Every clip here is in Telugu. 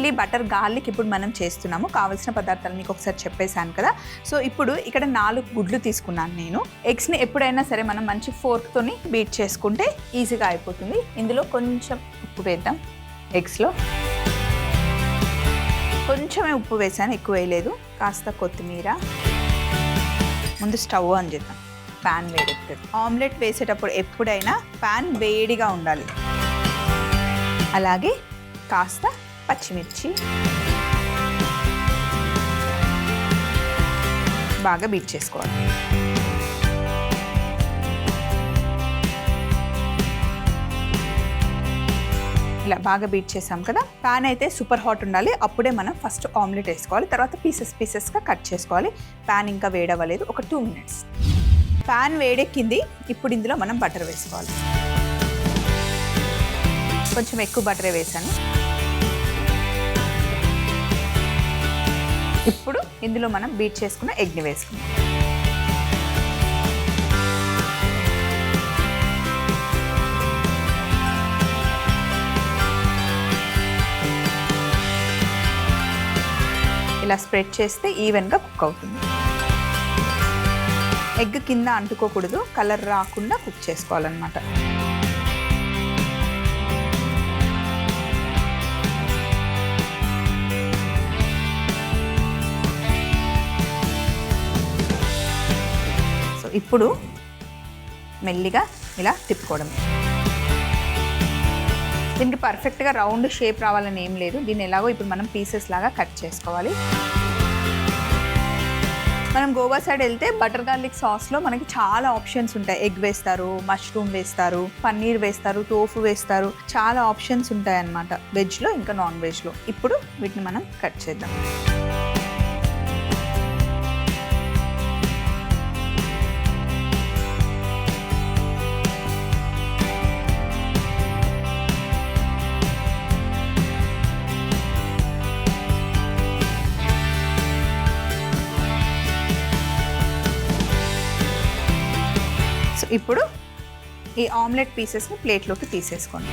చిల్లీ బటర్ గార్లిక్ ఇప్పుడు మనం చేస్తున్నాము. కావాల్సిన పదార్థాలు మీకు ఒకసారి చెప్పేశాను కదా. సో ఇప్పుడు ఇక్కడ 4 గుడ్లు తీసుకున్నాను నేను. ఎగ్స్ని ఎప్పుడైనా సరే మనం మంచి ఫోర్క్తోని బీట్ చేసుకుంటే ఈజీగా అయిపోతుంది. ఇందులో కొంచెం ఉప్పు వేద్దాం. ఎగ్స్లో కొంచెమే ఉప్పు వేసాను, ఎక్కువ వేయలేదు. కాస్త కొత్తిమీర. ముందు స్టవ్ ఆన్ చేద్దాం. ప్యాన్ వేడెక్కుతుంది. ఆమ్లెట్ వేసేటప్పుడు ఎప్పుడైనా ప్యాన్ వేడిగా ఉండాలి. అలాగే కాస్త పచ్చిమిర్చి బాగా బీట్ చేసుకోవాలి. ఇలా బాగా బీట్ చేసాం కదా. ప్యాన్ అయితే సూపర్ హాట్ ఉండాలి. అప్పుడే మనం ఫస్ట్ ఆమ్లెట్ వేసుకోవాలి. తర్వాత పీసెస్గా కట్ చేసుకోవాలి. ప్యాన్ ఇంకా వేడవ్వలేదు. ఒక 2 minutes. ప్యాన్ వేడెక్కింది. ఇప్పుడు ఇందులో మనం బటర్ వేసుకోవాలి. కొంచెం ఎక్కువ బటరే వేసాను. ఇప్పుడు ఇందులో మనం బీట్ చేసుకున్న ఎగ్ని వేసుకుందాం. ఇలా స్ప్రెడ్ చేస్తే ఈవెన్గా కుక్ అవుతుంది. ఎగ్ కింద అంటుకోకూడదు, కలర్ రాకుండా కుక్ చేసుకోవాలన్నమాట. సో ఇప్పుడు మెల్లిగా ఇలా తిప్పుకోవడం. దీనికి పర్ఫెక్ట్గా రౌండ్ షేప్ రావాలని ఏం లేదు. దీన్ని ఎలాగో ఇప్పుడు మనం పీసెస్ లాగా కట్ చేసుకోవాలి. మనం గోవా సైడ్ వెళ్తే బటర్ గార్లిక్ సాస్లో మనకి చాలా ఆప్షన్స్ ఉంటాయి. ఎగ్ వేస్తారు, మష్రూమ్ వేస్తారు, పన్నీర్ వేస్తారు, టోఫు వేస్తారు. చాలా ఆప్షన్స్ ఉంటాయి అన్నమాట, వెజ్లో ఇంకా నాన్ వెజ్లో. ఇప్పుడు వీటిని మనం కట్ చేద్దాం. ఇప్పుడు ఈ ఆమ్లెట్ పీసెస్ని ప్లేట్లోకి తీసేసుకోండి.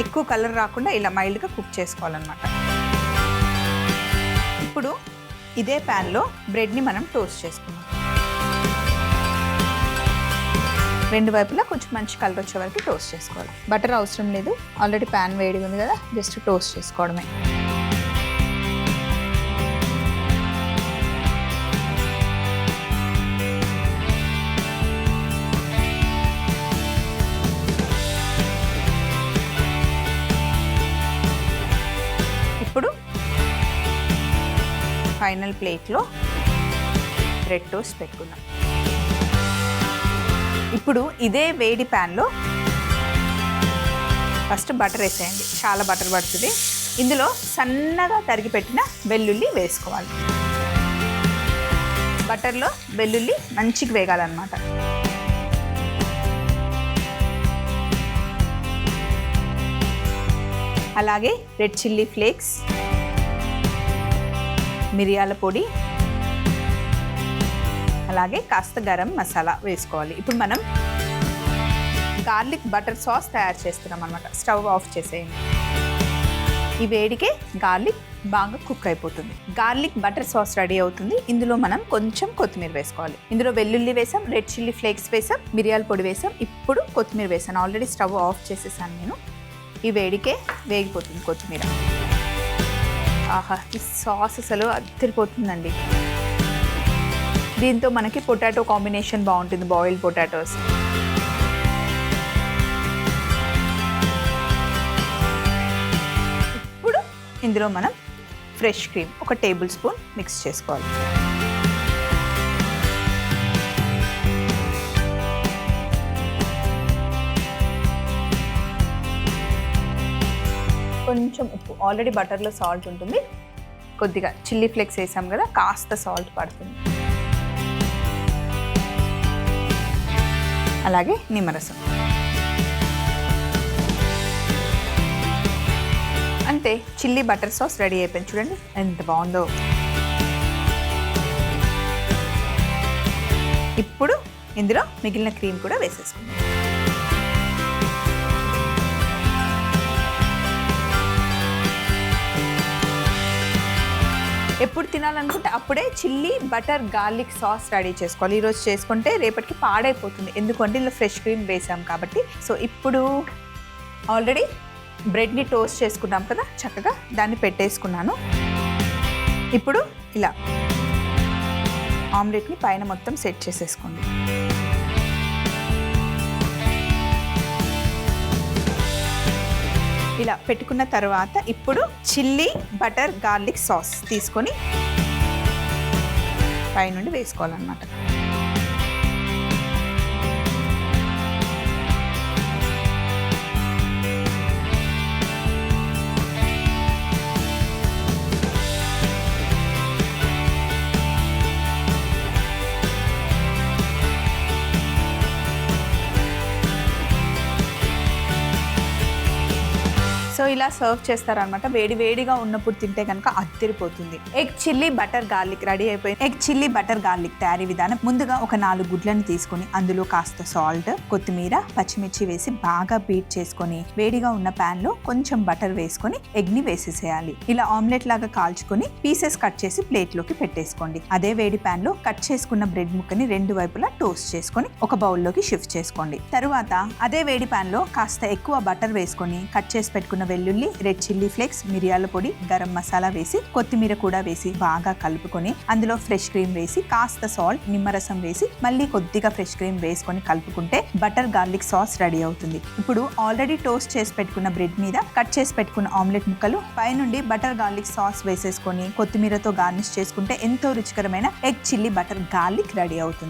ఎక్కువ కలర్ రాకుండా ఇలా మైల్డ్గా కుక్ చేసుకోవాలన్నమాట. ఇప్పుడు ఇదే ప్యాన్లో బ్రెడ్ని మనం టోస్ట్ చేసుకుందాం. 2 వైపులా కొంచెం మంచి కలర్ వచ్చే వరకు టోస్ట్ చేసుకోవాలి. బటర్ అవసరం లేదు, ఆల్రెడీ ప్యాన్ వేడిగా ఉంది కదా, జస్ట్ టోస్ట్ చేసుకోవడమే. ఇప్పుడు ఫైనల్ ప్లేట్లో బ్రెడ్ టోస్ట్ పెట్టుకుందాం. ఇప్పుడు ఇదే వేడి ప్యాన్లో ఫస్ట్ బటర్ వేసేయండి. చాలా బటర్ పడుతుంది. ఇందులో సన్నగా తరిగి పెట్టిన వెల్లుల్లి వేసుకోవాలి. బటర్లో వెల్లుల్లి మంచిగా వేగాలన్నమాట. అలాగే రెడ్ చిల్లీ ఫ్లేక్స్, మిరియాల పొడి, అలాగే కాస్త గరం మసాలా వేసుకోవాలి. ఇప్పుడు మనం గార్లిక్ బటర్ సాస్ తయారు చేస్తున్నాం అన్నమాట. స్టవ్ ఆఫ్ చేసేయండి. ఈ వేడికే గార్లిక్ బాగా కుక్ అయిపోతుంది. గార్లిక్ బటర్ సాస్ రెడీ అవుతుంది. ఇందులో మనం కొంచెం కొత్తిమీర వేసుకోవాలి. ఇందులో వెల్లుల్లి వేసాం, రెడ్ చిల్లీ ఫ్లేక్స్ వేసాం, మిరియాల పొడి వేసాం. ఇప్పుడు కొత్తిమీర వేసాను. ఆల్రెడీ స్టవ్ ఆఫ్ చేసేసాను నేను. ఈ వేడికే వేగిపోతుంది కొత్తిమీర. ఆహా, ఈ సాస్ అసలు అదిరిపోతుందండి. దీంతో మనకి పొటాటో కాంబినేషన్ బాగుంటుంది, బాయిల్డ్ పొటాటోస్. ఇప్పుడు ఇందులో మనం fresh cream 1 table spoon mix చేసుకోవాలి. కొంచెం ఉప్పు, ఆల్రెడీ బటర్లో సాల్ట్ ఉంటుంది. కొద్దిగా చిల్లీ ఫ్లేక్స్ వేసాం కదా, కాస్త సాల్ట్ పడుతుంది. అలాగే నిమ్మరసం. అంతే, చిల్లీ బటర్ సాస్ రెడీ అయిపోయింది. చూడండి ఎంత బాగుందో. ఇప్పుడు ఇందులో మిగిలిన క్రీమ్ కూడా వేసేసుకుందాం. ఎప్పుడు తినాలనుకుంటే అప్పుడే chilli butter garlic sauce ready చేసుకోవాలి. ఈరోజు చేసుకుంటే రేపటికి పాడైపోతుంది, ఎందుకంటే ఇలా ఫ్రెష్ క్రీమ్ వేసాం కాబట్టి. సో ఇప్పుడు ఆల్రెడీ బ్రెడ్ని టోస్ట్ చేసుకున్నాం కదా, చక్కగా దాన్ని పెట్టేసుకున్నాను. ఇప్పుడు ఇలా ఆమ్లెట్ని పైన మొత్తం సెట్ చేసేసుకోండి. ఇలా పెట్టుకున్న తర్వాత ఇప్పుడు చిల్లీ బటర్ గార్లిక్ సాస్ తీసుకొని పైనుండి వేసుకోవాలన్నమాట. సో ఇలా సర్వ్ చేస్తారనమాట. వేడి వేడిగా ఉన్నప్పుడు తింటే కనుక అద్దరిపోతుంది. Egg chilli butter garlic ready అయిపోయింది. ఎగ్ చిల్లీ బటర్ గార్లిక్ తయారీ విధానం: ముందుగా ఒక 4 గుడ్లను తీసుకొని అందులో కాస్త సాల్ట్, కొత్తిమీర, పచ్చిమిర్చి వేసి బాగా బీట్ చేసుకొని వేడిగా ఉన్న ప్యాన్ లో కొంచెం బటర్ వేసుకొని ఎగ్ ని వేసేసేయాలి. ఇలా ఆమ్లెట్ లాగా కాల్చుకొని పీసెస్ కట్ చేసి ప్లేట్ లోకి పెట్టేసుకోండి. అదే వేడి ప్యాన్ లో కట్ చేసుకున్న బ్రెడ్ ముక్కని 2 వైపులా టోస్ట్ చేసుకొని ఒక బౌల్లోకి షిఫ్ట్ చేసుకోండి. తరువాత అదే వేడి ప్యాన్ లో కాస్త ఎక్కువ బటర్ వేసుకొని కట్ చేసి పెట్టుకున్న వెల్లుల్లి, రెడ్ చిల్లీ ఫ్లేక్స్, మిరియాల పొడి, గరం మసాలా వేసి కొత్తిమీర కూడా వేసి బాగా కలుపుకొని అందులో ఫ్రెష్ క్రీమ్ వేసి కాస్త సాల్ట్, నిమ్మరసం వేసి మళ్ళీ కొద్దిగా ఫ్రెష్ క్రీమ్ వేసుకొని కలుపుకుంటే బటర్ గార్లిక్ సాస్ రెడీ అవుతుంది. ఇప్పుడు ఆల్రెడీ టోస్ట్ చేసి పెట్టుకున్న బ్రెడ్ మీద కట్ చేసి పెట్టుకున్న ఆమ్లెట్ ముక్కలు పైనుండి బటర్ గార్లిక్ సాస్ వేసేసుకొని కొత్తిమీరతో గార్నిష్ చేసుకుంటే ఎంతో రుచికరమైన egg chilli butter garlic ready అవుతుంది.